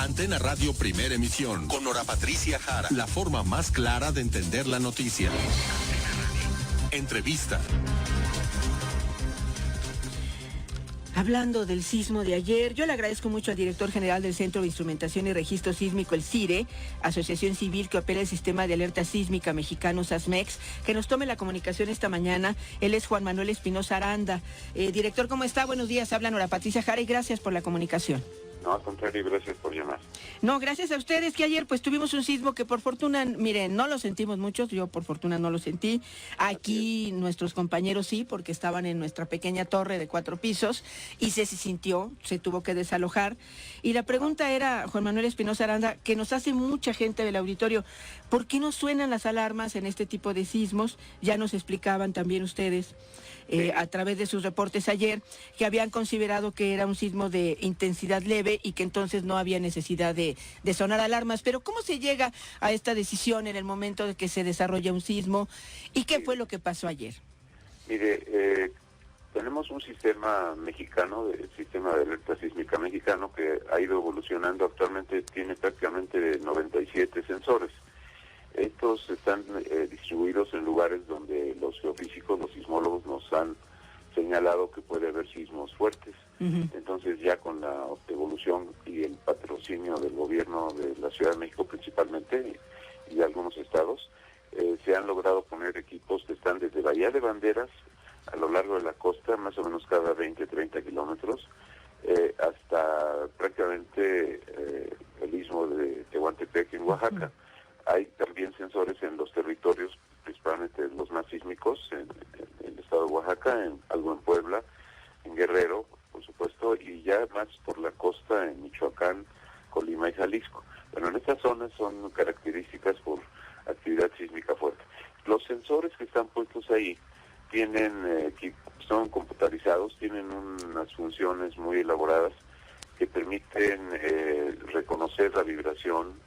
Antena Radio Primera Emisión, con Nora Patricia Jara. La forma más clara de entender la noticia. Entrevista. Hablando del sismo de ayer, yo le agradezco mucho al director general del Centro de Instrumentación y Registro Sísmico, el CIRE, Asociación Civil que opera el Sistema de Alerta Sísmica Mexicano, SASMEX, que nos tome la comunicación esta mañana. Él es Juan Manuel Espinosa Aranda. Director, ¿cómo está? Buenos días, habla Nora Patricia Jara y gracias por la comunicación. No, al contrario, gracias por llamar. No, gracias a ustedes, que ayer pues tuvimos un sismo que por fortuna, miren, no lo sentimos muchos, yo por fortuna no lo sentí. Aquí nuestros compañeros sí, porque estaban en nuestra pequeña torre de 4 pisos y se sintió, se tuvo que desalojar. Y la pregunta era, Juan Manuel Espinosa Aranda, que nos hace mucha gente del auditorio, ¿por qué no suenan las alarmas en este tipo de sismos? Ya nos explicaban también ustedes. A través de sus reportes ayer, que habían considerado que era un sismo de intensidad leve y que entonces no había necesidad de sonar alarmas. Pero ¿cómo se llega a esta decisión en el momento de que se desarrolla un sismo? ¿Y qué fue lo que pasó ayer? Mire, tenemos un sistema mexicano, el sistema de alerta sísmica mexicano, que ha ido evolucionando. Actualmente tiene prácticamente 97 sensores. Estos están distribuidos en lugares donde los geofísicos, los sismólogos nos han señalado que puede haber sismos fuertes. Entonces ya con la evolución y el patrocinio del gobierno de la Ciudad de México principalmente y de algunos estados, se han logrado poner equipos que están desde Bahía de Banderas a lo largo de la costa, más o menos cada 20-30 kilómetros, hasta prácticamente el istmo de Tehuantepec en Oaxaca. Hay también sensores en los territorios, principalmente los más sísmicos, en el estado de Oaxaca, algo en Puebla, en Guerrero, por supuesto, y ya más por la costa, en Michoacán, Colima y Jalisco. Bueno, en estas zonas son características por actividad sísmica fuerte. Los sensores que están puestos ahí son computarizados, tienen unas funciones muy elaboradas que permiten reconocer la vibración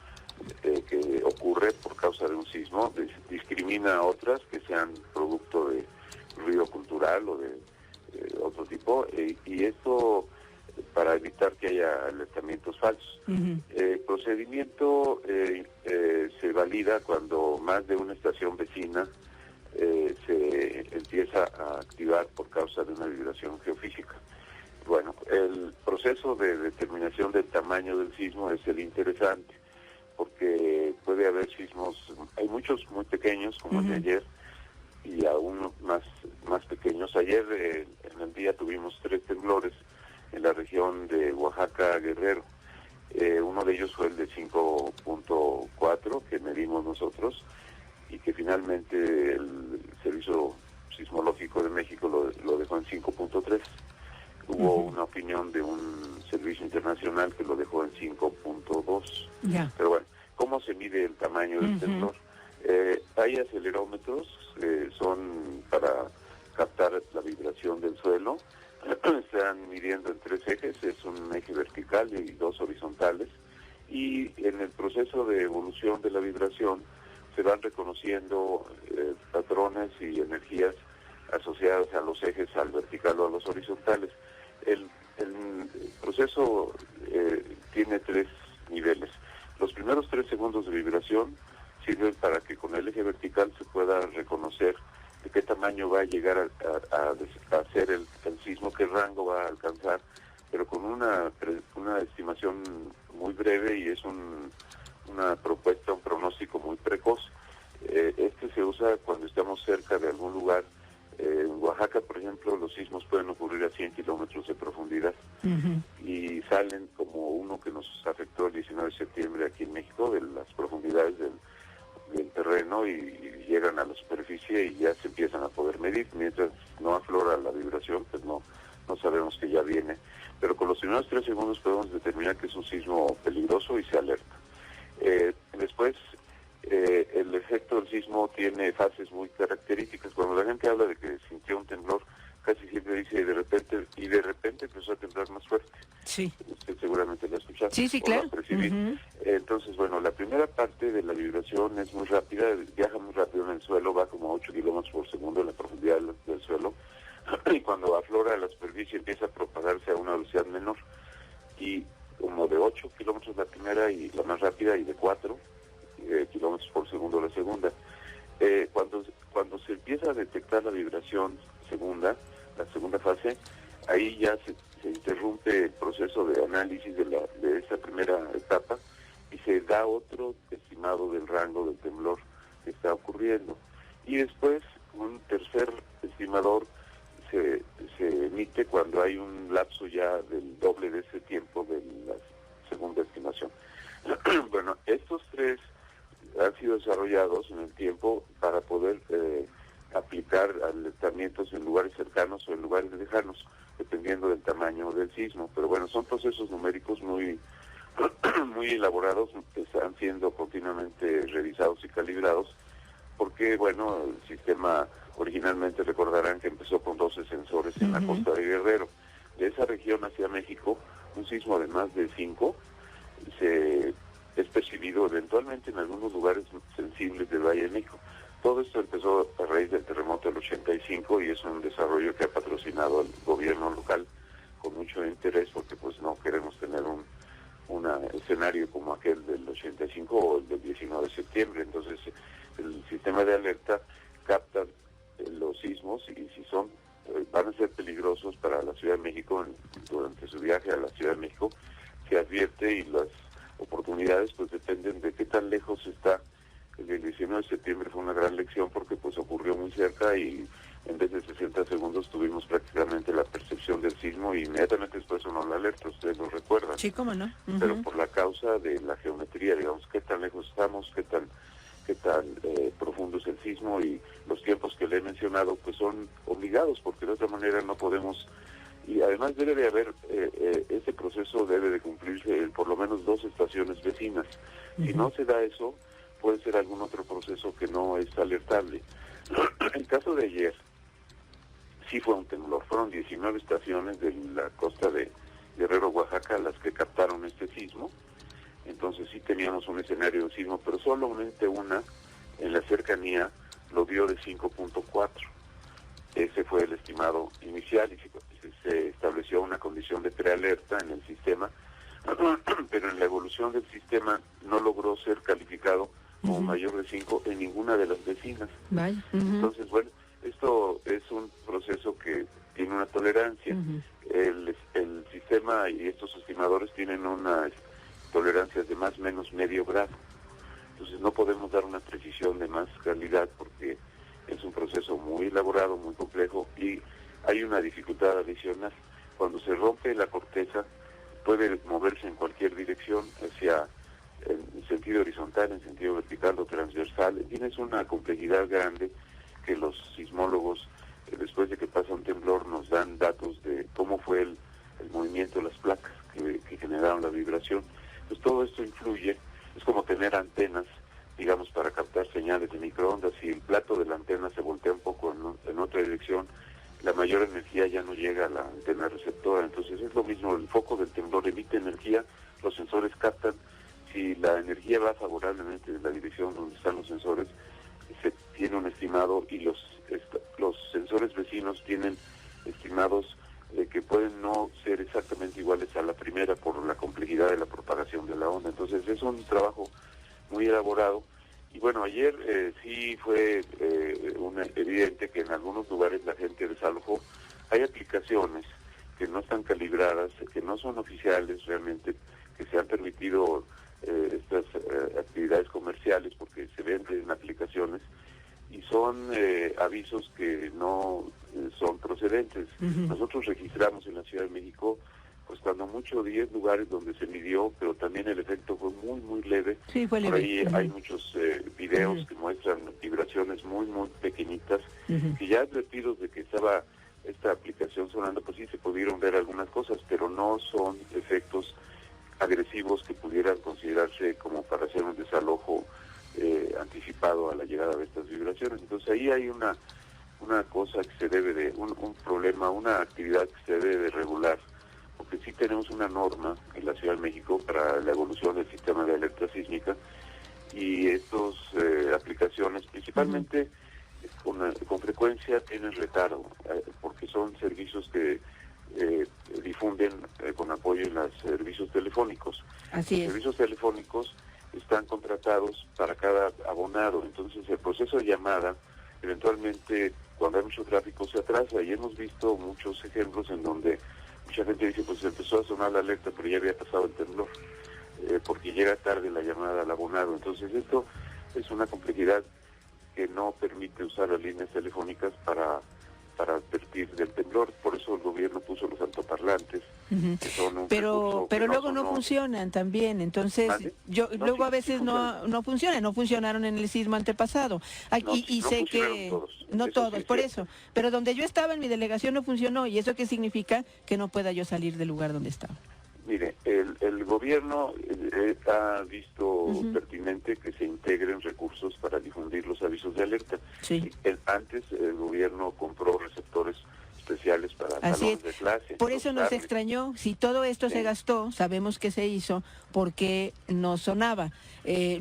que ocurre por causa de un sismo, discrimina a otras que sean producto de ruido cultural o de otro tipo, y esto para evitar que haya alertamientos falsos. El procedimiento se valida cuando más de una estación vecina se empieza a activar por causa de una vibración geofísica. Bueno, el proceso de determinación del tamaño del sismo es el interesante, porque puede haber sismos, hay muchos muy pequeños, como el de ayer, y aún más pequeños. Ayer en el día tuvimos 3 temblores en la región de Oaxaca, Guerrero. Uno de ellos fue el de 5.4 que medimos nosotros, y que finalmente el Servicio Sismológico de México lo dejó en 5.3. Hubo una opinión de un servicio internacional que lo dejó en 5.2. Pero bueno, ¿cómo se mide el tamaño del temblor? Hay acelerómetros, son para captar la vibración del suelo. Están midiendo en 3 ejes, es un eje vertical y 2 horizontales. Y en el proceso de evolución de la vibración se van reconociendo patrones y energías asociadas a los ejes, al vertical o a los horizontales. El proceso tiene 3 niveles. Los primeros 3 segundos de vibración sirven para que con el eje vertical se pueda reconocer de qué tamaño va a llegar a ser el sismo, qué rango va a alcanzar, pero con una estimación muy breve, y es una propuesta, un pronóstico muy precoz. Este se usa cuando estamos cerca de algún lugar. En Oaxaca, por ejemplo, los sismos pueden ocurrir a 100 kilómetros de profundidad y salen como uno que nos afectó el 19 de septiembre aquí en México, de las profundidades del terreno, y llegan a la superficie y ya se empiezan a poder medir. Mientras no aflora la vibración, pues no sabemos que ya viene. Pero con los primeros 3 segundos podemos determinar que es un sismo peligroso y se alerta. Después, el efecto del sismo tiene fases muy características. Cuando la gente habla de que sintió un temblor, casi siempre dice y de repente empezó a temblar más fuerte. Sí. Usted seguramente lo ha escuchado. Sí, claro. Lo ha percibido. Entonces, bueno, la primera parte de la vibración es muy rápida, viaja muy rápido en el suelo, va como a 8 kilómetros por segundo en la profundidad del suelo, y cuando aflora a la superficie empieza a propagarse a una velocidad menor, y como de 8 kilómetros la primera primera y la más rápida, y de 4 kilómetros por segundo la segunda. Cuando se empieza a detectar la vibración segunda, la segunda fase, ahí ya se interrumpe el proceso de análisis de esa primera etapa y se da otro estimado del rango del temblor que está ocurriendo. Y después un tercer estimador se emite cuando hay un lapso ya del doble de ese tiempo de la segunda estimación. Bueno, estos tres han sido desarrollados en el tiempo para poder aplicar alertamientos en lugares cercanos o en lugares lejanos, dependiendo del tamaño del sismo. Pero bueno, son procesos numéricos muy elaborados, que están siendo continuamente revisados y calibrados, porque bueno, el sistema originalmente, recordarán que empezó con 12 sensores en la costa de Guerrero. De esa región hacia México, un sismo de más de 5 es percibido eventualmente en algunos lugares sensibles del Valle de México. Todo esto empezó a raíz del terremoto del 85 y es un desarrollo que ha patrocinado el gobierno local con mucho interés, porque pues no queremos tener un escenario como aquel del 85 o el del 19 de septiembre. Entonces el sistema de alerta capta los sismos y si van a ser peligrosos para la Ciudad de México durante su viaje a la Ciudad de México, se advierte, y las oportunidades pues dependen de qué tan lejos está. El 19 de septiembre fue una gran lección porque pues ocurrió muy cerca y en vez de 60 segundos tuvimos prácticamente la percepción del sismo y inmediatamente después sonó la alerta, ustedes lo recuerdan. Sí, cómo no. Pero por la causa de la geometría, digamos, qué tan lejos estamos, qué tan profundo es el sismo, y los tiempos que le he mencionado pues son obligados, porque de otra manera no podemos. Y además debe de haber, ese proceso debe de cumplirse en por lo menos 2 estaciones vecinas. Si no se da eso, puede ser algún otro proceso que no es alertable. En el caso de ayer, sí fue un temblor. Fueron 19 estaciones de la costa de Guerrero, Oaxaca, las que captaron este sismo. Entonces sí teníamos un escenario de sismo, pero solamente una en la cercanía lo dio de 5.4. Ese fue el estimado inicial y se estableció una condición de prealerta en el sistema, pero en la evolución del sistema no logró ser calificado como mayor de 5 en ninguna de las vecinas. Entonces, bueno, esto es un proceso que tiene una tolerancia. El sistema y estos estimadores tienen unas tolerancias de más o menos medio grado. Entonces no podemos dar una precisión de más calidad porque es un proceso muy elaborado, muy complejo, y hay una dificultad adicional. Cuando se rompe la corteza, puede moverse en cualquier dirección, en sentido horizontal, en sentido vertical o transversal. Tienes una complejidad grande que los sismólogos, después de que pasa un temblor, nos dan datos de cómo fue el movimiento de las placas que generaron la vibración. Pues todo esto influye. Es como tener antenas, digamos, para captar señales de microondas. Si el plato de la antena se voltea un poco en otra dirección, la mayor energía ya no llega a la antena receptora. Entonces es lo mismo, el foco del temblor emite energía, los sensores captan. Si la energía va favorablemente en la dirección donde están los sensores, se tiene un estimado, y los sensores vecinos tienen estimados que pueden no ser exactamente iguales a la primera por la complejidad de la propagación de la onda. Entonces es un trabajo muy elaborado. Y bueno, ayer sí fue evidente que en algunos lugares la gente desalojó. Hay aplicaciones que no están calibradas, que no son oficiales realmente, que se han permitido estas actividades comerciales porque se venden aplicaciones, y son avisos que no son procedentes. Nosotros registramos en la Ciudad de México, pues cuando mucho 10 lugares donde se midió, pero también el efecto fue muy, muy leve. Sí, fue leve. Por ahí hay muchos videos que muestran vibraciones muy, muy pequeñitas, que ya advertidos de que estaba esta aplicación sonando, pues sí se pudieron ver algunas cosas, pero no son efectos agresivos que pudieran considerarse como para hacer un desalojo anticipado a la llegada de estas vibraciones. Entonces ahí hay una cosa que se debe de, un problema, una actividad que se debe de regular, porque sí tenemos una norma en la Ciudad de México para la evolución del sistema de alerta sísmica, y estas aplicaciones principalmente con frecuencia tienen retardo, porque son servicios que difunden con apoyo en los servicios telefónicos. Así Los es. servicios telefónicos están contratados para cada abonado, entonces el proceso de llamada eventualmente cuando hay mucho tráfico se atrasa y hemos visto muchos ejemplos en donde mucha gente dice pues empezó a sonar la alerta pero ya había pasado el temblor porque llega tarde la llamada al abonado. Entonces esto es una complejidad que no permite usar las líneas telefónicas para advertir del temblor. Por eso el gobierno puso los altoparlantes, que son un Pero recurso que luego no sonó. funcionan también, entonces ¿Vale? luego sí, a veces sí no funcionan, no funcionaron en el sismo antepasado. No, Y no sé funcionaron que todos. no Eso todos, sí es por cierto. eso, pero donde yo estaba en mi delegación no funcionó y eso qué significa que no pueda yo salir del lugar donde estaba. Mire, el gobierno ha visto pertinente que se integren recursos para difundir los avisos de alerta. Sí. Antes el gobierno compró receptores especiales para Así salones es. de clase. Por eso nos usarles. extrañó, si todo esto se Sí. gastó, sabemos que se hizo porque no sonaba.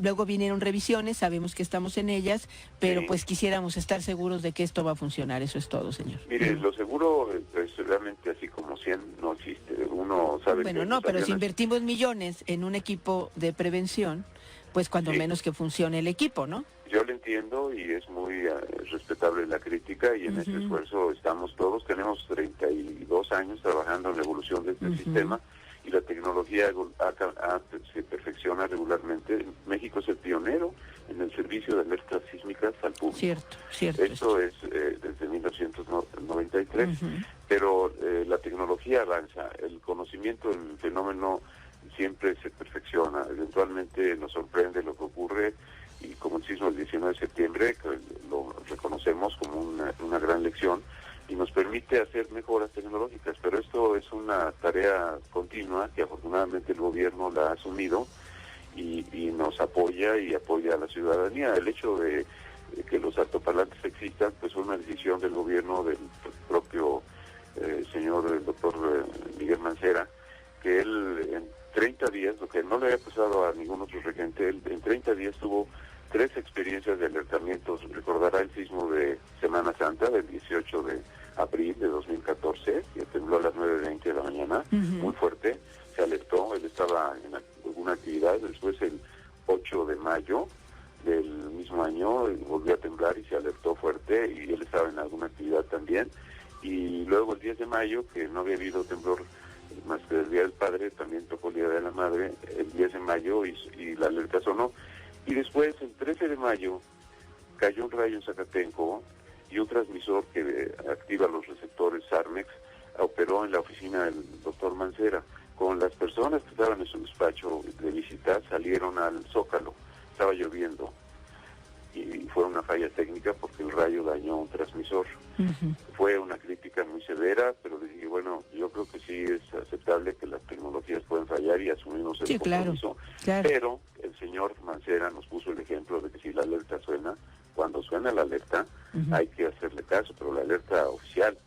Luego vinieron revisiones, sabemos que estamos en ellas, pero Sí. pues quisiéramos estar seguros de que esto va a funcionar. Eso es todo, señor. Mire, lo seguro es realmente así como 100 no existe. Uno sabe Bueno, que no, los pero si aviones- invertimos millones en un equipo de prevención, pues cuando Sí. menos que funcione el equipo, ¿no? Yo lo entiendo y es muy respetable la crítica y en este esfuerzo estamos todos. Tenemos 32 años trabajando en la evolución de este sistema y la tecnología se perfecciona regularmente. México es el pionero en el servicio de alertas sísmicas al público. Cierto. Esto es desde 1993, pero la tecnología avanza, el conocimiento del fenómeno siempre se perfecciona, eventualmente nos sorprende lo que ocurre y como el sismo del 19 de septiembre, que lo reconocemos como una gran lección y nos permite hacer mejoras tecnológicas, pero esto es una tarea continua que afortunadamente el gobierno la ha asumido y nos apoya y apoya a la ciudadanía. El hecho de que los altoparlantes existan, pues fue una decisión del gobierno del propio el doctor Miguel Mancera, que él en 30 días, lo que no le había pasado a ningún otro regente, él en 30 días tuvo 3 experiencias de alertamientos. Recordará el sismo de Semana Santa del 18 de abril de 2014, que tembló a las 9:20 de la mañana, muy fuerte, se alertó, él estaba en alguna actividad. Después el 8 de mayo del mismo año volvió a temblar y se alertó fuerte y él estaba en alguna actividad también. Y luego el 10 de mayo, que no había habido temblor más que el Día del Padre, también tocó el Día de la Madre, el 10 de mayo y la alerta sonó. Y después, el 13 de mayo, cayó un rayo en Zacatenco y un transmisor que activa los receptores SARMEX operó en la oficina del doctor Mancera. Con las personas que estaban en su despacho de visita, salieron al Zócalo, estaba lloviendo y fue una falla técnica porque el rayo dañó un transmisor. Fue una crítica muy severa, pero dije, bueno, yo creo que sí es aceptable que las tecnologías pueden fallar y asumimos el compromiso. Claro. Pero el señor Mancera nos puso el ejemplo de que si la alerta suena, cuando suena la alerta hay que hacerle caso, pero la alerta oficial.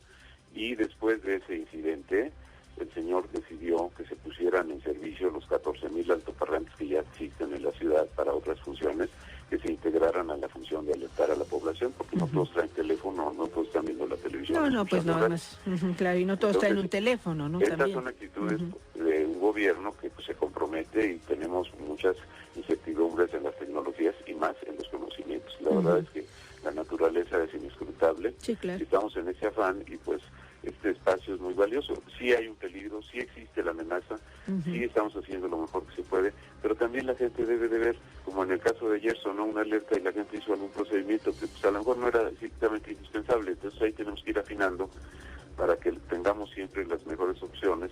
Y después de ese incidente, el señor decidió que se pusieran en servicio los 14,000 altoparlantes que ya existen en la ciudad para otras funciones, que se integraran a la función de alertar a la población, porque no todos traen teléfono, no todos están viendo la televisión. No, pues nada más. Claro, y no todos traen un teléfono, ¿no? Estas También. son actitudes de un gobierno que pues, se compromete y tenemos muchas incertidumbres en las tecnologías y más en los conocimientos. La verdad es que la naturaleza es inescrutable. Sí, claro. Estamos en ese afán y pues este espacio es muy valioso. Sí hay un peligro, sí existe la amenaza, sí estamos haciendo lo mejor que se puede, pero también la gente debe de ver, como en el caso de ayer sonó una alerta y la gente hizo algún procedimiento que pues, a lo mejor no era estrictamente indispensable. Entonces ahí tenemos que ir afinando para que tengamos siempre las mejores opciones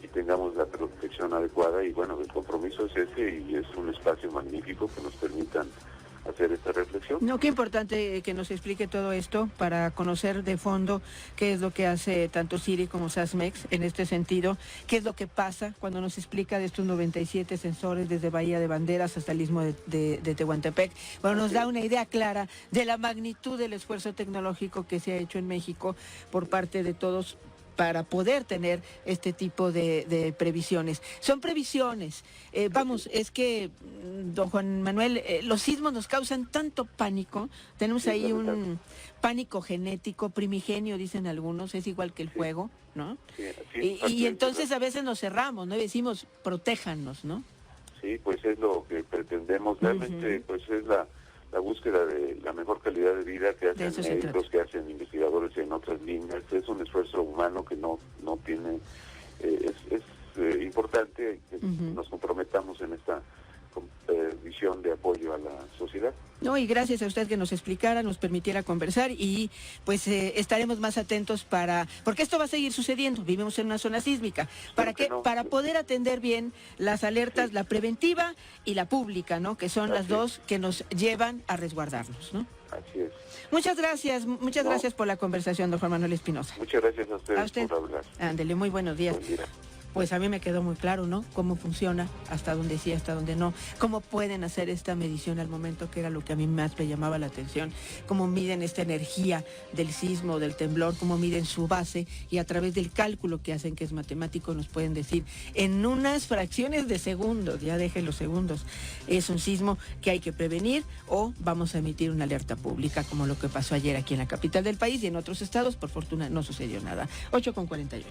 y tengamos la protección adecuada. Y bueno, el compromiso es ese y es un espacio magnífico que nos permitan hacer esta reflexión. No, qué importante que nos explique todo esto para conocer de fondo qué es lo que hace tanto Siri como SASMEX en este sentido, qué es lo que pasa cuando nos explica de estos 97 sensores desde Bahía de Banderas hasta el istmo de Tehuantepec. Bueno, nos da una idea clara de la magnitud del esfuerzo tecnológico que se ha hecho en México por parte de todos para poder tener este tipo de previsiones. Son previsiones. Vamos, es que, don Juan Manuel, los sismos nos causan tanto pánico. Tenemos ahí un pánico genético, primigenio, dicen algunos, es igual que el fuego, ¿no? Y entonces a veces nos cerramos, ¿no? Y decimos, protéjanos, ¿no? Sí, pues es lo que pretendemos. Realmente, pues es la búsqueda de la mejor calidad de vida que hacen médicos, que hacen investigadores en otras líneas. Es un esfuerzo humano que no tiene... es importante que nos comprometamos en esta visión de apoyo a la sociedad. No, y gracias a usted que nos explicara, nos permitiera conversar y pues estaremos más atentos porque esto va a seguir sucediendo, vivimos en una zona sísmica, para poder atender bien las alertas, la preventiva y la pública, ¿no? Que son las dos que nos llevan a resguardarnos, ¿no? Así es. Muchas gracias por la conversación, don Juan Manuel Espinosa. Muchas gracias a ustedes por hablar. Ándele, muy buenos días. Buen día. Pues a mí me quedó muy claro, ¿no? Cómo funciona, hasta dónde sí, hasta dónde no. Cómo pueden hacer esta medición al momento, que era lo que a mí más me llamaba la atención. Cómo miden esta energía del sismo, del temblor, cómo miden su base y a través del cálculo que hacen, que es matemático, nos pueden decir en unas fracciones de segundos, ya dejen los segundos, es un sismo que hay que prevenir o vamos a emitir una alerta pública, como lo que pasó ayer aquí en la capital del país y en otros estados. Por fortuna no sucedió nada. 8:48.